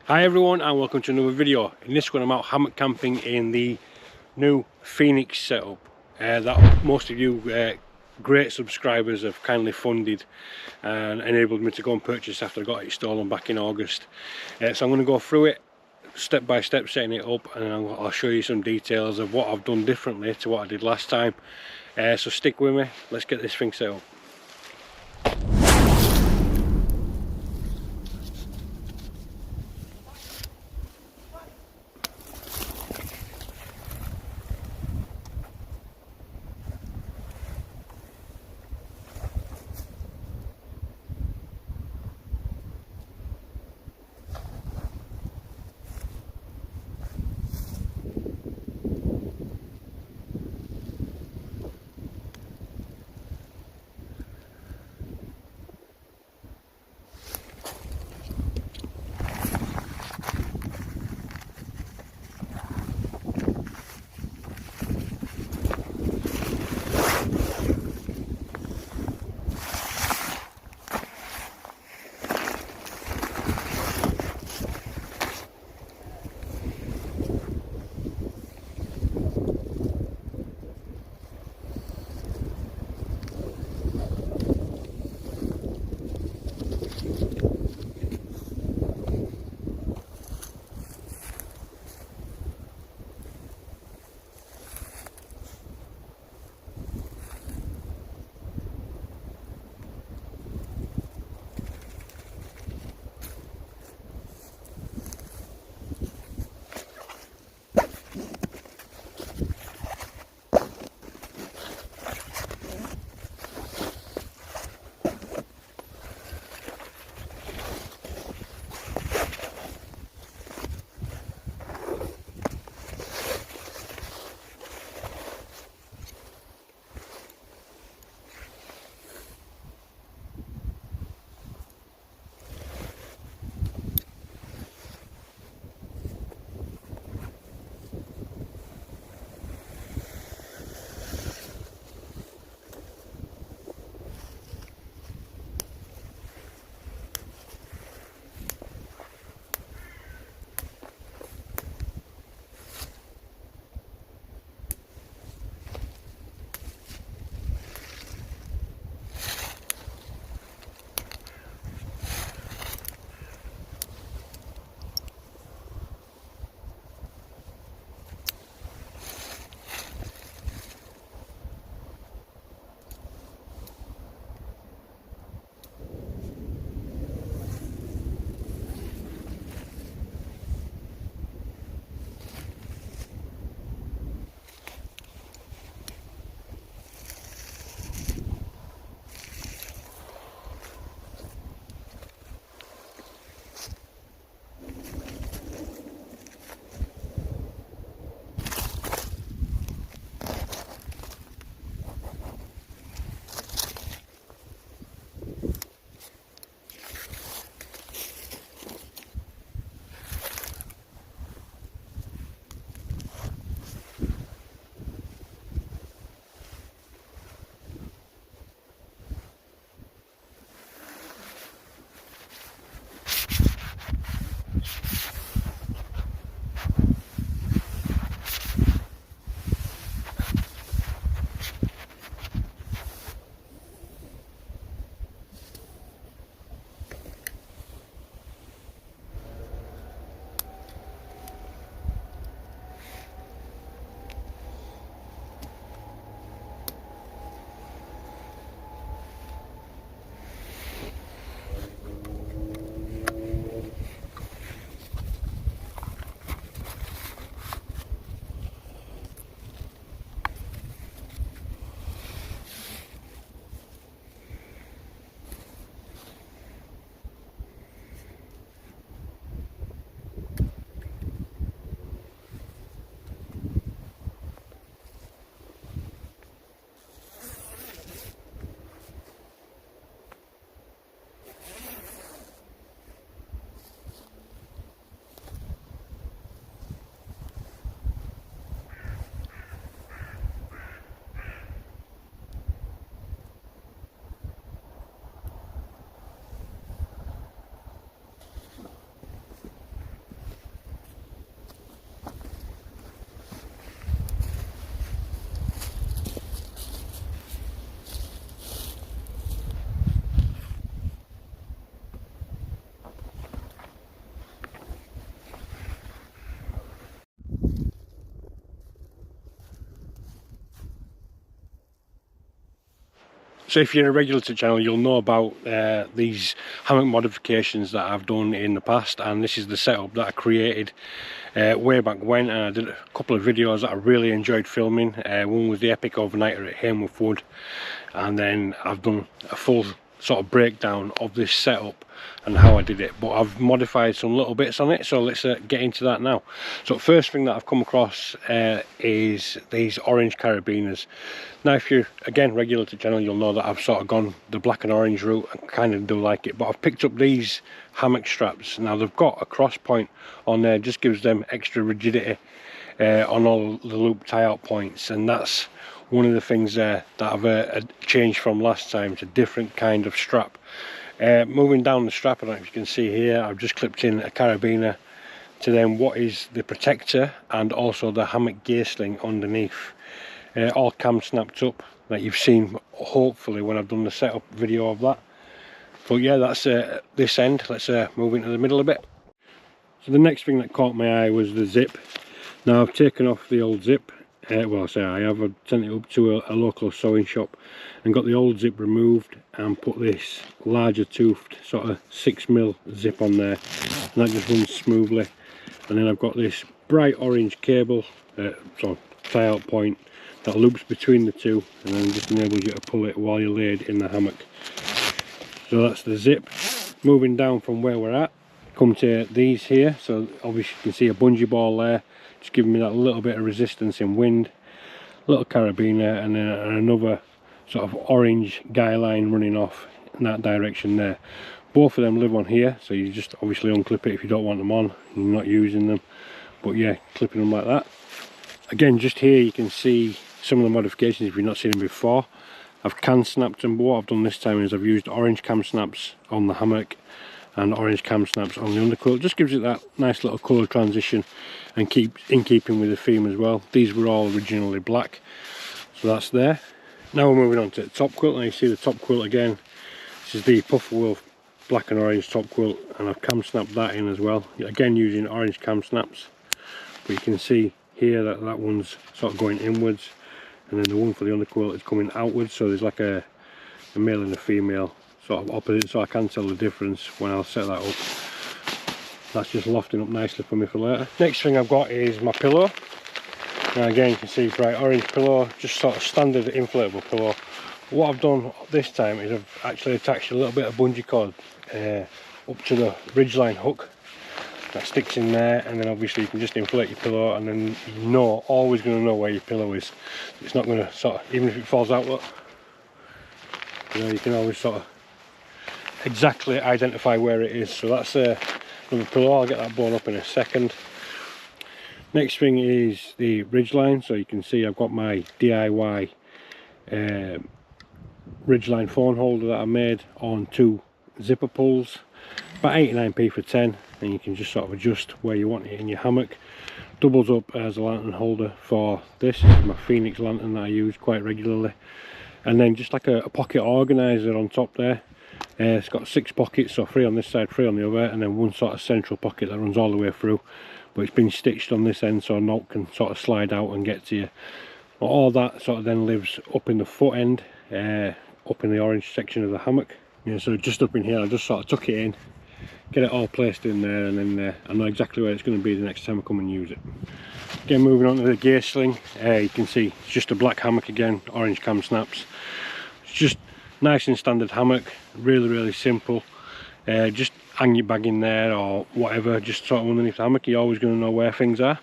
Hi everyone and welcome to another video. In this one I'm out hammock camping in the new Phoenix setup that most of you great subscribers have kindly funded and enabled me to go and purchase after I got it stolen back in August. So I'm going to go through it step by step, setting it up, and I'll show you some details of what I've done differently to what I did last time. So stick with me, let's get this thing set up. So if you're a regular to the channel, you'll know about these hammock modifications that I've done in the past, and this is the setup that I created way back when, and I did a couple of videos that I really enjoyed filming. One was the epic overnighter at Hammock Wood, and then I've done a full sort of breakdown of this setup and how I did it, but I've modified some little bits on it, so let's get into that now. So first thing that I've come across is these orange carabiners. Now if you're again regular to the channel, you'll know that I've sort of gone the black and orange route. I kind of do like it, but I've picked up these hammock straps. Now they've got a cross point on there, just gives them extra rigidity on all the loop tie out points, and that's one of the things there that I've changed from last time. It's a different kind of strap. Moving down the strap, I don't know if you can see here, I've just clipped in a carabiner to then what is the protector and also the hammock gear sling underneath. All cam snapped up, that you've seen hopefully when I've done the setup video of that. But yeah, that's this end. Let's move into the middle a bit. So the next thing that caught my eye was the zip. Now I've taken off the old zip. Well, I say I've sent it up to a local sewing shop and got the old zip removed and put this larger toothed sort of 6mm zip on there, and that just runs smoothly. And then I've got this bright orange cable, so tie out point, that loops between the two and then just enables you to pull it while you're laid in the hammock. So that's the zip. Moving down from where we're at, come to these here. So obviously you can see a bungee ball there, just giving me that little bit of resistance in wind. Little carabiner, and then another sort of orange guy line running off in that direction there. Both of them live on here, so you just obviously unclip it if you don't want them on, you're not using them. But yeah, clipping them like that. Again, just here you can see some of the modifications if you've not seen them before. I've can snapped them, but what I've done this time is I've used orange cam snaps on the hammock and orange cam snaps on the underquilt. Just gives it that nice little colour transition and in keeping with the theme as well. These were all originally black, so that's there. Now we're moving on to the top quilt. Now you see the top quilt again. This is the Puffer Wolf black and orange top quilt, and I've cam snapped that in as well. Again using orange cam snaps, but you can see here that that one's sort of going inwards, and then the one for the underquilt is coming outwards, so there's like a male and a female sort of opposite, so I can tell the difference when I'll set that up. That's just lofting up nicely for me for later. Next thing I've got is my pillow. Now again you can see bright orange pillow, just sort of standard inflatable pillow. What I've done this time is I've actually attached a little bit of bungee cord up to the ridgeline hook that sticks in there, and then obviously you can just inflate your pillow, and then always going to know where your pillow is. It's not going to sort of, even if it falls out, look, you can always sort of exactly identify where it is. So that's another pillow. I'll get that blown up in a second. Next thing is the ridgeline. So you can see I've got my DIY ridgeline phone holder that I made on 2 zipper pulls, about 89p for 10, and you can just sort of adjust where you want it in your hammock. Doubles up as a lantern holder for this. This is my Phoenix lantern that I use quite regularly, and then just like a pocket organizer on top there. It's got 6 pockets, so 3 on this side, 3 on the other, and then one sort of central pocket that runs all the way through, but it's been stitched on this end so a knot can sort of slide out and get to you. But all that sort of then lives up in the foot end, up in the orange section of the hammock. Yeah, so just up in here I just sort of tuck it in, get it all placed in there, and then I know exactly where it's going to be the next time I come and use it. Again, moving on to the gear sling, you can see it's just a black hammock again, orange cam snaps. It's just nice and standard hammock, really simple. Just hang your bag in there or whatever, just sort of underneath the hammock. You're always going to know where things are,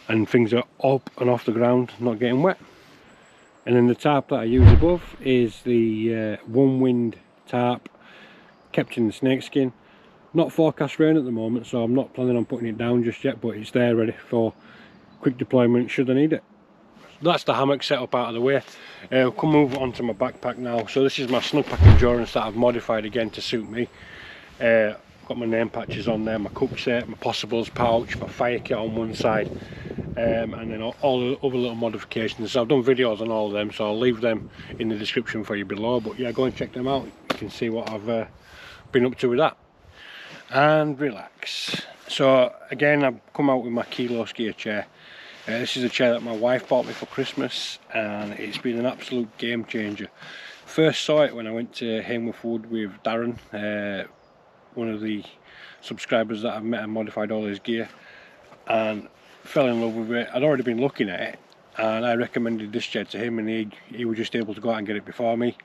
and things are up and off the ground, not getting wet. And then the tarp that I use above is the Onewind Tarp, kept in the snakeskin. Not forecast rain at the moment, so I'm not planning on putting it down just yet, but it's there ready for quick deployment should I need it. That's the hammock setup out of the way. I'll come move on to my backpack now. So this is my Snugpak Endurance that I've modified again to suit me. Got my name patches on there, my CookSet, my possibles pouch, my fire kit on one side, and then all the other little modifications. So I've done videos on all of them, so I'll leave them in the description for you below. But yeah, go and check them out. You can see what I've been up to with that. And relax. So again, I've come out with my Kilo skier chair. This is a chair that my wife bought me for Christmas, and it's been an absolute game changer. First saw it when I went to Hammock Wood with Darren, one of the subscribers that I've met and modified all his gear, and fell in love with it. I'd already been looking at it and I recommended this chair to him, and he was just able to go out and get it before me.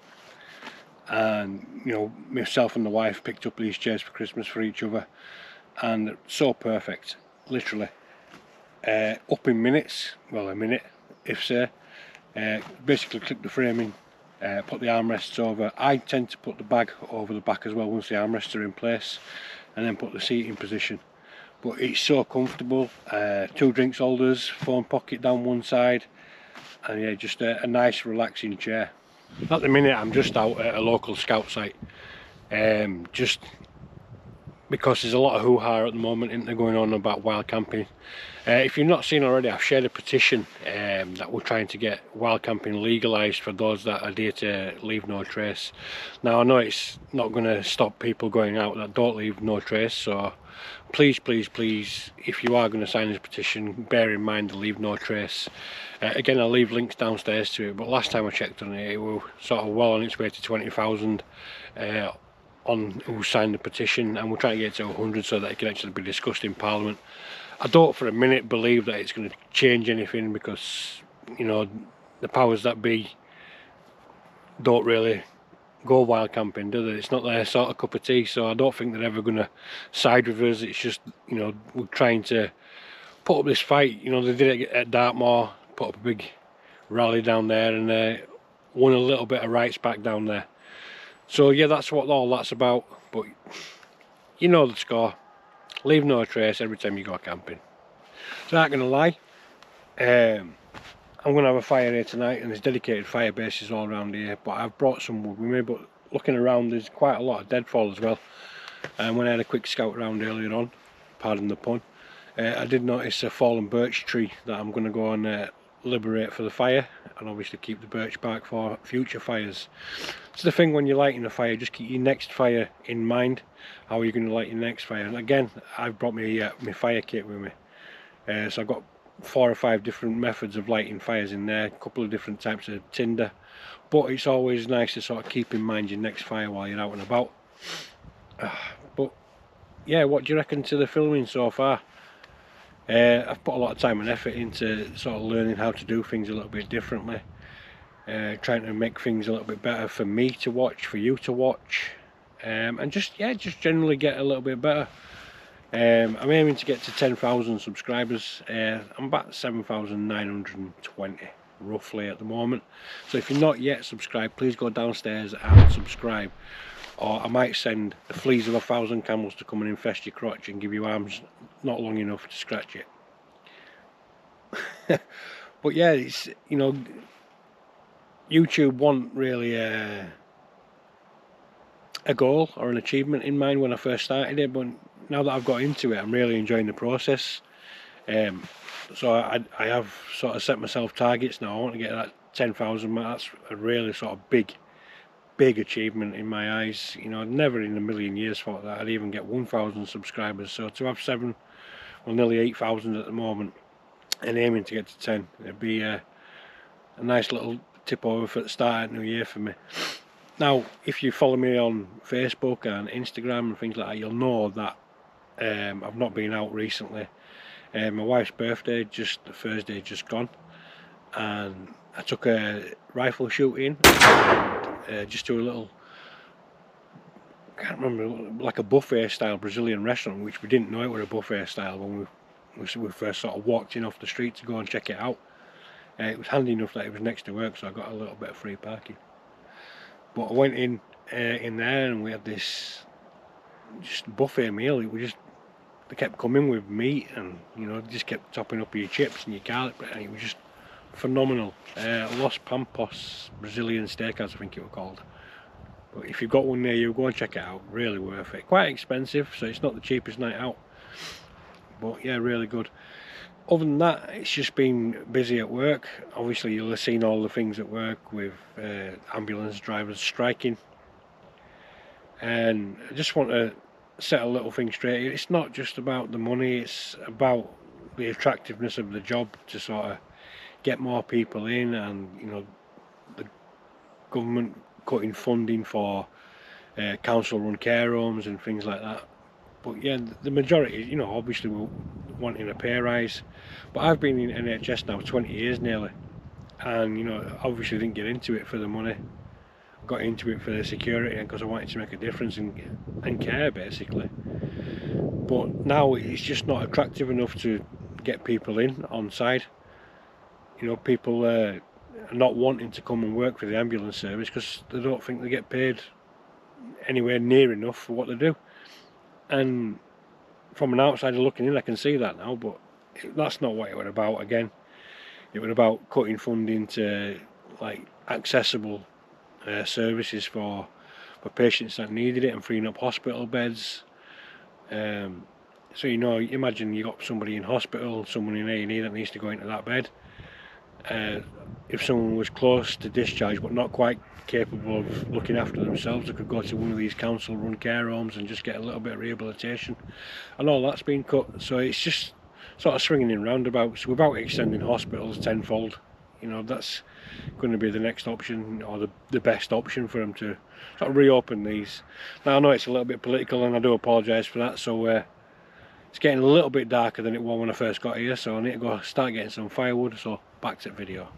And you know, myself and the wife picked up these chairs for Christmas for each other, and so perfect, literally up in minutes, well a minute if so. Basically clip the framing, put the armrests over. I tend to put the bag over the back as well once the armrests are in place, and then put the seat in position. But it's so comfortable. 2 drinks holders, phone pocket down one side, and yeah, just a nice relaxing chair. At the minute I'm just out at a local scout site, just because there's a lot of hoo-ha at the moment, isn't there, going on about wild camping. If you've not seen already, I've shared a petition that we're trying to get wild camping legalised for those that adhere to leave no trace. Now I know it's not going to stop people going out that don't leave no trace, so please, please, please, if you are going to sign this petition, bear in mind the leave no trace. Again, I'll leave links downstairs to it, but last time I checked on it, it was sort of well on its way to 20,000 on who signed the petition, and we're trying to get it to 100 so that it can actually be discussed in Parliament. I don't for a minute believe that it's going to change anything, because you know, the powers that be don't really go wild camping, do they? It's not their sort of cup of tea, so I don't think they're ever going to side with us. It's just, you know, we're trying to put up this fight. You know, they did it at Dartmoor, put up a big rally down there, and won a little bit of rights back down there. So yeah, that's what all that's about. But you know the score. Leave no trace every time you go camping. So I'm not gonna lie, I'm gonna have a fire here tonight, and there's dedicated fire bases all around here, but I've brought some wood with me. But looking around, there's quite a lot of deadfall as well. And when I had a quick scout around earlier on, pardon the pun, I did notice a fallen birch tree that I'm going to go and liberate for the fire, and obviously keep the birch bark for future fires. It's the thing when you're lighting a fire, just keep your next fire in mind. How are you going to light your next fire? And again, I've brought my fire kit with me, so I've got 4 or 5 different methods of lighting fires in there, a couple of different types of tinder, but it's always nice to sort of keep in mind your next fire while you're out and about. But yeah, what do you reckon to the filming so far? I've put a lot of time and effort into sort of learning how to do things a little bit differently, trying to make things a little bit better for me to watch, for you to watch, and just generally get a little bit better. I'm aiming to get to 10,000 subscribers. I'm about 7,920 roughly at the moment, so if you're not yet subscribed, please go downstairs and subscribe, or I might send the fleas of 1,000 camels to come and infest your crotch and give you arms not long enough to scratch it. But yeah, it's, you know, YouTube wasn't really a goal or an achievement in mind when I first started it, but now that I've got into it, I'm really enjoying the process. So I have sort of set myself targets now. I want to get that 10,000. That's a really sort of big achievement in my eyes. You know, I'd never in a million years thought that I'd even get 1,000 subscribers. So to have 7, well, nearly 8,000 at the moment, and aiming to get to 10, it'd be a nice little tip over for the start of the new year for me. Now, if you follow me on Facebook and Instagram and things like that, you'll know that I've not been out recently. My wife's birthday, just the Thursday just gone, and I took a rifle shooting and just to a little, I can't remember, like a buffet style Brazilian restaurant, which we didn't know it was a buffet style when we first sort of walked in off the street to go and check it out. It was handy enough that it was next to work, so I got a little bit of free parking. But I went in there, and we had this just buffet meal. It was just, they kept coming with meat, and you know, just kept topping up your chips and your garlic bread, and it was just phenomenal. Los Pampos Brazilian Steakhouse, I think it was called. But if you've got one near you, go and check it out. Really worth it. Quite expensive, so it's not the cheapest night out, but yeah, really good. Other than that, it's just been busy at work. Obviously you'll have seen all the things at work with ambulance drivers striking, and I just want to set a little thing straight. It's not just about the money, it's about the attractiveness of the job, to sort of get more people in, and you know, the government cutting funding for council run care homes and things like that. But yeah, the majority, you know, obviously we're wanting a pay rise. But I've been in NHS now 20 years nearly, and you know, obviously didn't get into it for the money. Got into it for the security and because I wanted to make a difference and care basically. But now it's just not attractive enough to get people in on side. You know, people are not wanting to come and work for the ambulance service because they don't think they get paid anywhere near enough for what they do. And from an outsider looking in, I can see that now, but that's not what it was about. Again, it was about cutting funding to like accessible services for patients that needed it and freeing up hospital beds. So you know, imagine you got somebody in hospital, someone in A&E that needs to go into that bed. If someone was close to discharge but not quite capable of looking after themselves, they could go to one of these council run care homes and just get a little bit of rehabilitation, and all that's been cut. So it's just sort of swinging in roundabouts. We're about extending hospitals tenfold. You know, that's going to be the next option, or the best option for them to sort of reopen these. Now I know it's a little bit political and I do apologise for that, so it's getting a little bit darker than it was when I first got here, so I need to go start getting some firewood. So back to the video.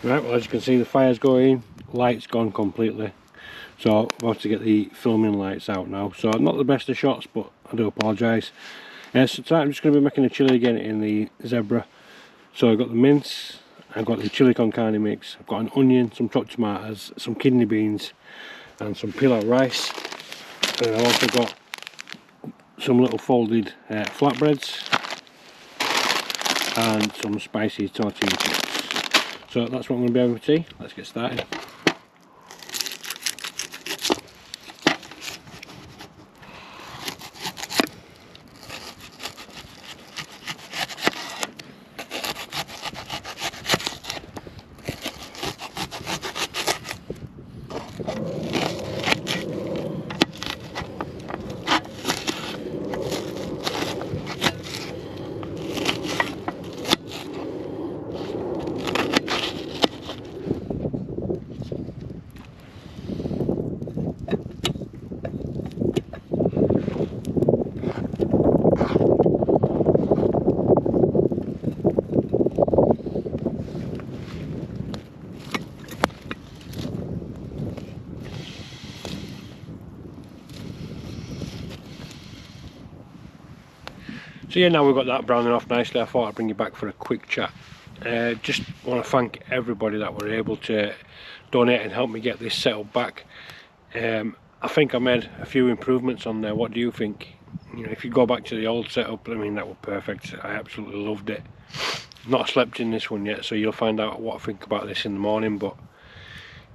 Right, well, as you can see, the fire's going, light's gone completely, so I've got to get the filming lights out now. So not the best of shots, but I do apologise. So tonight I'm just going to be making a chilli again in the Zebra. So I've got the mince, I've got the chilli con carne mix, I've got an onion, some chopped tomatoes, some kidney beans and some pilau rice, and I've also got some little folded flatbreads and some spicy tortilla chips. So that's what I'm going to be having for tea. Let's get started. So yeah, now we've got that browning off nicely, I thought I'd bring you back for a quick chat. Just want to thank everybody that were able to donate and help me get this set up back. I think I made a few improvements on there. What do you think? You know, if you go back to the old setup, I mean, that was perfect. I absolutely loved it. Not slept in this one yet, so you'll find out what I think about this in the morning. But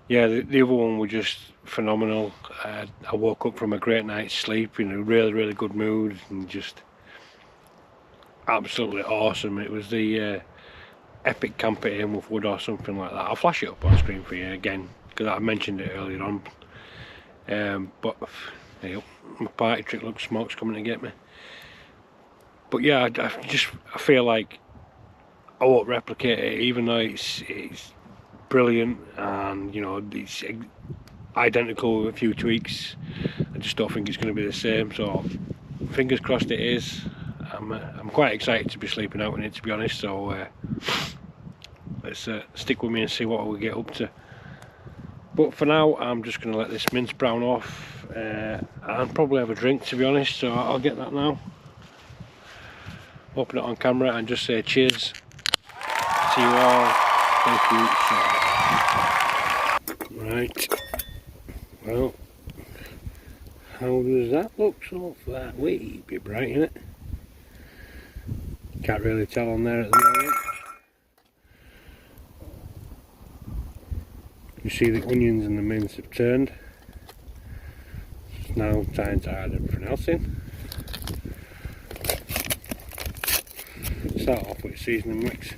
yeah, the other one was just phenomenal. I woke up from a great night's sleep in a really good mood and just absolutely awesome. It was the epic camper aim with wood or something like that. I'll flash it up on screen for you again because I mentioned it earlier on. But you know, my party trick looks smoke's coming to get me. But yeah, I feel like I won't replicate it, even though it's brilliant and you know it's identical with a few tweaks. I just don't think it's going to be the same. So fingers crossed it is. I'm quite excited to be sleeping out in it, to be honest. So let's stick with me and see what we get up to. But for now, I'm just going to let this mince brown off and probably have a drink, to be honest. So I'll get that now. Open it on camera and just say cheers to you all. Thank you so much. Right. Well, how does that look so far? Wee bit bright, isn't it? Can't really tell on there at the moment. You see the onions and the mince have turned. It's now time to add everything else in. Start off with seasoning mix.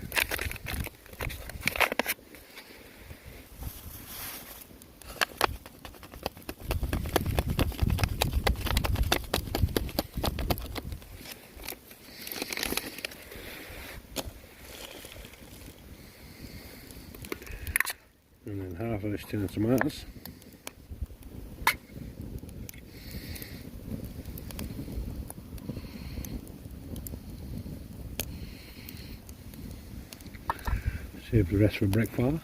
And then half of this tin of tomatoes. Save the rest for breakfast.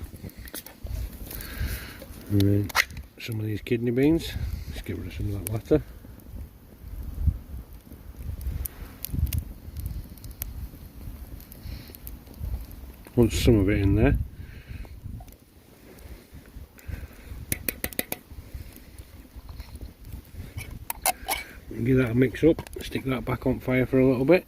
And then some of these kidney beans. Let's get rid of some of that latter. Want some of it in there. Give that a mix up, stick that back on fire for a little bit.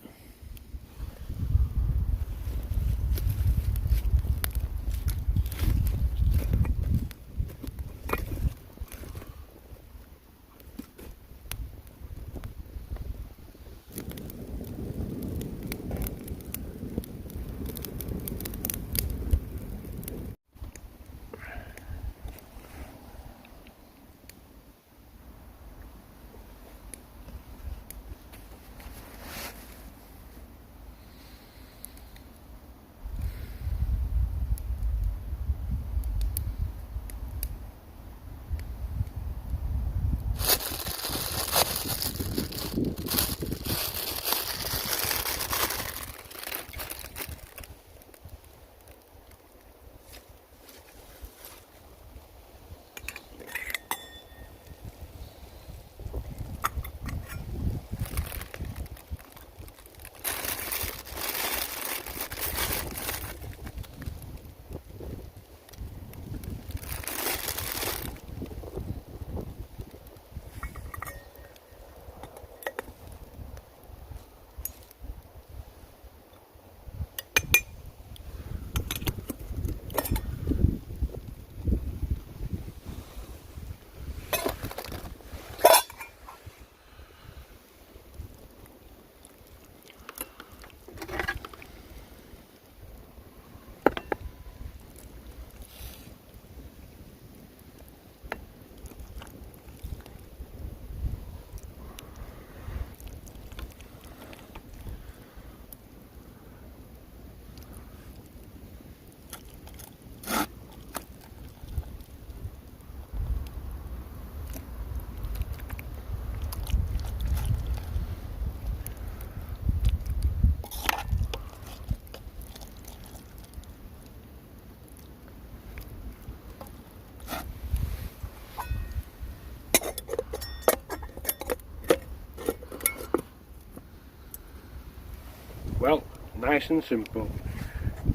Nice and simple,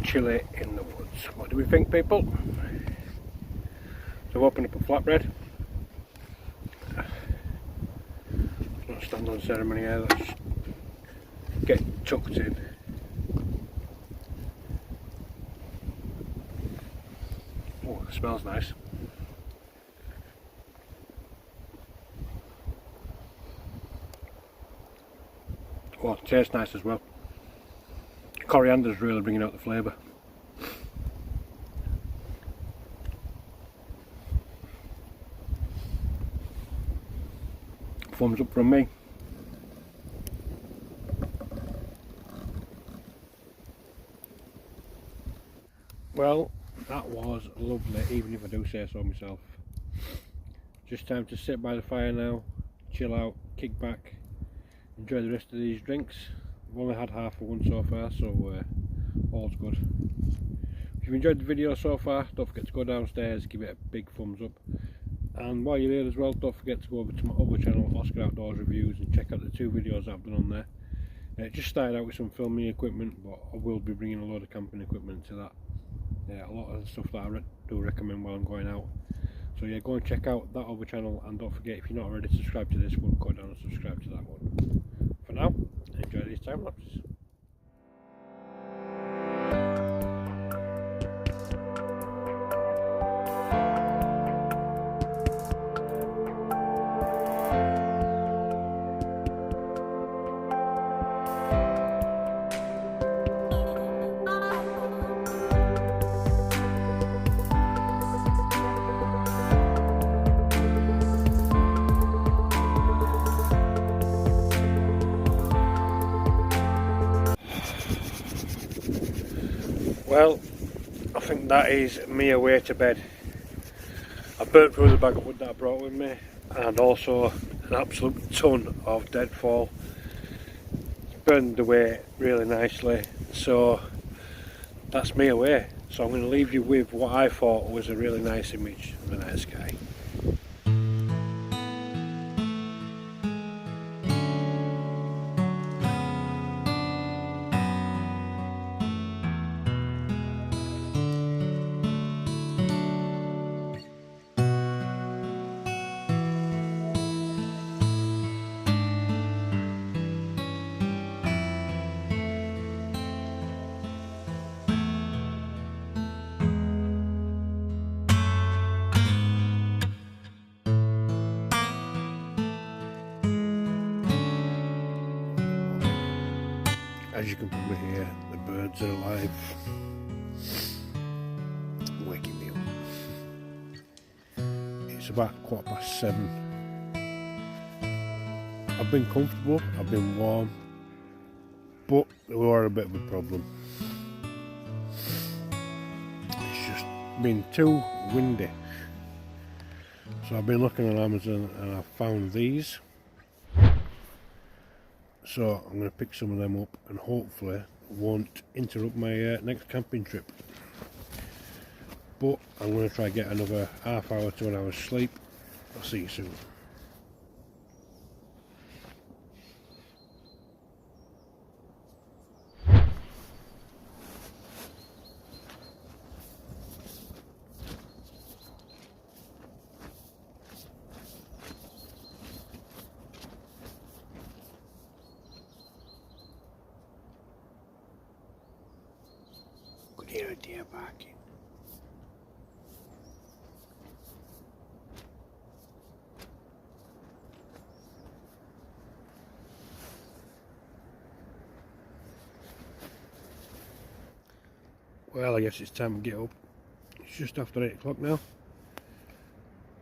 chilly in the woods. What do we think, people? So I've opened up a flatbread. Not stand on ceremony here, let's get tucked in. Oh, it smells nice. Oh, it tastes nice as well. Coriander's really bringing out the flavour. Thumbs up from me. Well, that was lovely, even if I do say so myself. Just time to sit by the fire now, chill out, kick back, enjoy the rest of these drinks. I've only had half of one so far, so all's good. If you've enjoyed the video so far, don't forget to go downstairs, give it a big thumbs up. And while you're here as well, don't forget to go over to my other channel, Oscar Outdoors Reviews, and check out the 2 videos I've done on there. It just started out with some filming equipment, but I will be bringing a load of camping equipment to that. A lot of the stuff that I do recommend while I'm going out. So yeah, go and check out that other channel, and don't forget, if you're not already subscribed to this one, go down and subscribe to that one. For now, enjoy these time lapses. Well, I think that is me away to bed. I burnt through the bag of wood that I brought with me, and also an absolute ton of deadfall. It's burned away really nicely, so that's me away. So I'm going to leave you with what I thought was a really nice image of the night sky. As you can probably hear, the birds are alive, waking me up. It's about 7:15. I've been comfortable, I've been warm, but there were a bit of a problem. It's just been too windy. So I've been looking on Amazon and I've found these. So I'm going to pick some of them up, and hopefully won't interrupt my next camping trip. But I'm going to try get another half hour to an hour's sleep. I'll see you soon. Could hear a deer barking. Well, I guess it's time to get up. It's just after 8 o'clock now.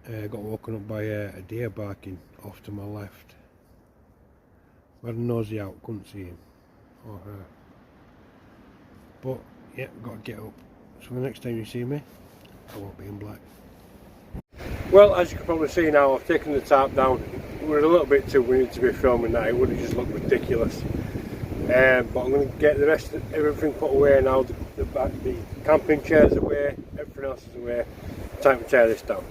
Got woken up by a deer barking off to my left. I had a nosy out, couldn't see him or her. But yeah, got to get up. So the next time you see me, I won't be in black. Well, as you can probably see now, I've taken the tarp down. We're a little bit too windy to be filming that. It would have just looked ridiculous. But I'm going to get the rest of everything put away now. The camping chairs away, everything else is away. Time to tear this down.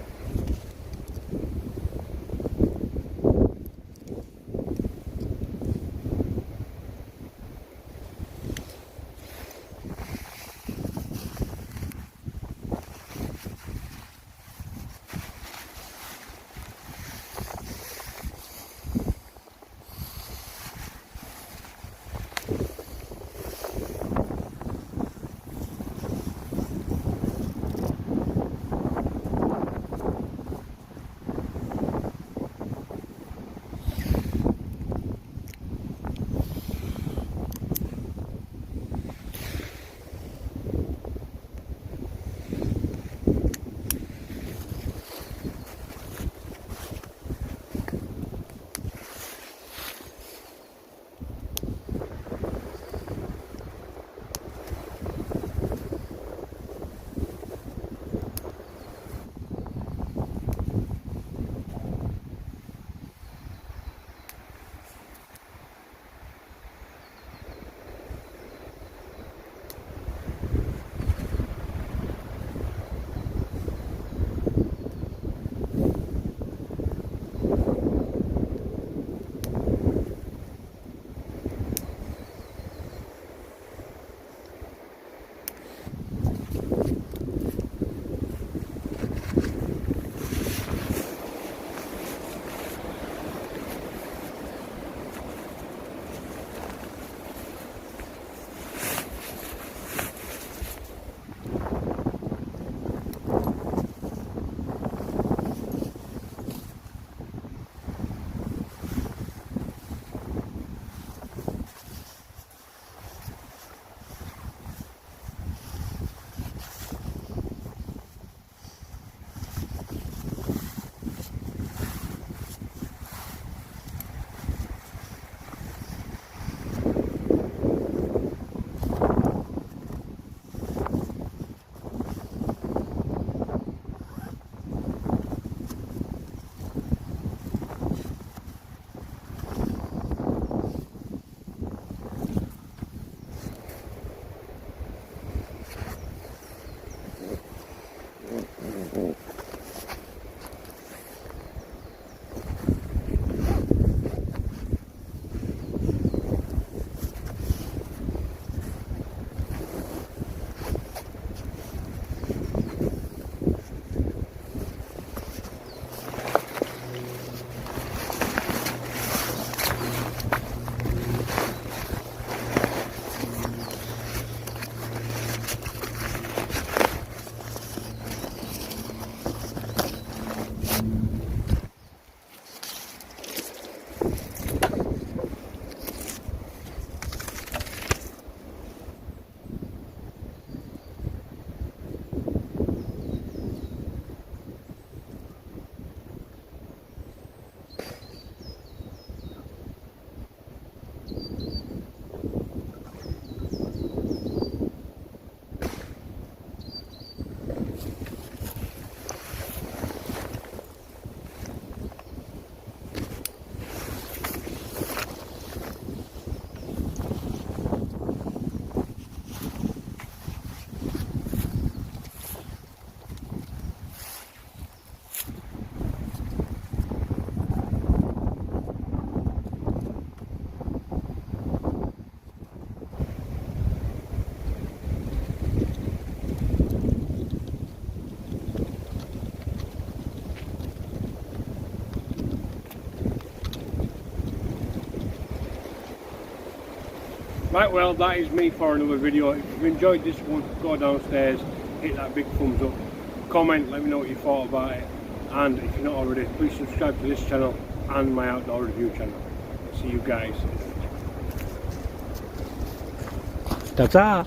Right, well, that is me for another video. If you've enjoyed this one, go downstairs, hit that big thumbs up, comment, let me know what you thought about it, and if you're not already, please subscribe to this channel and my outdoor review channel. See you guys. Ta-ta!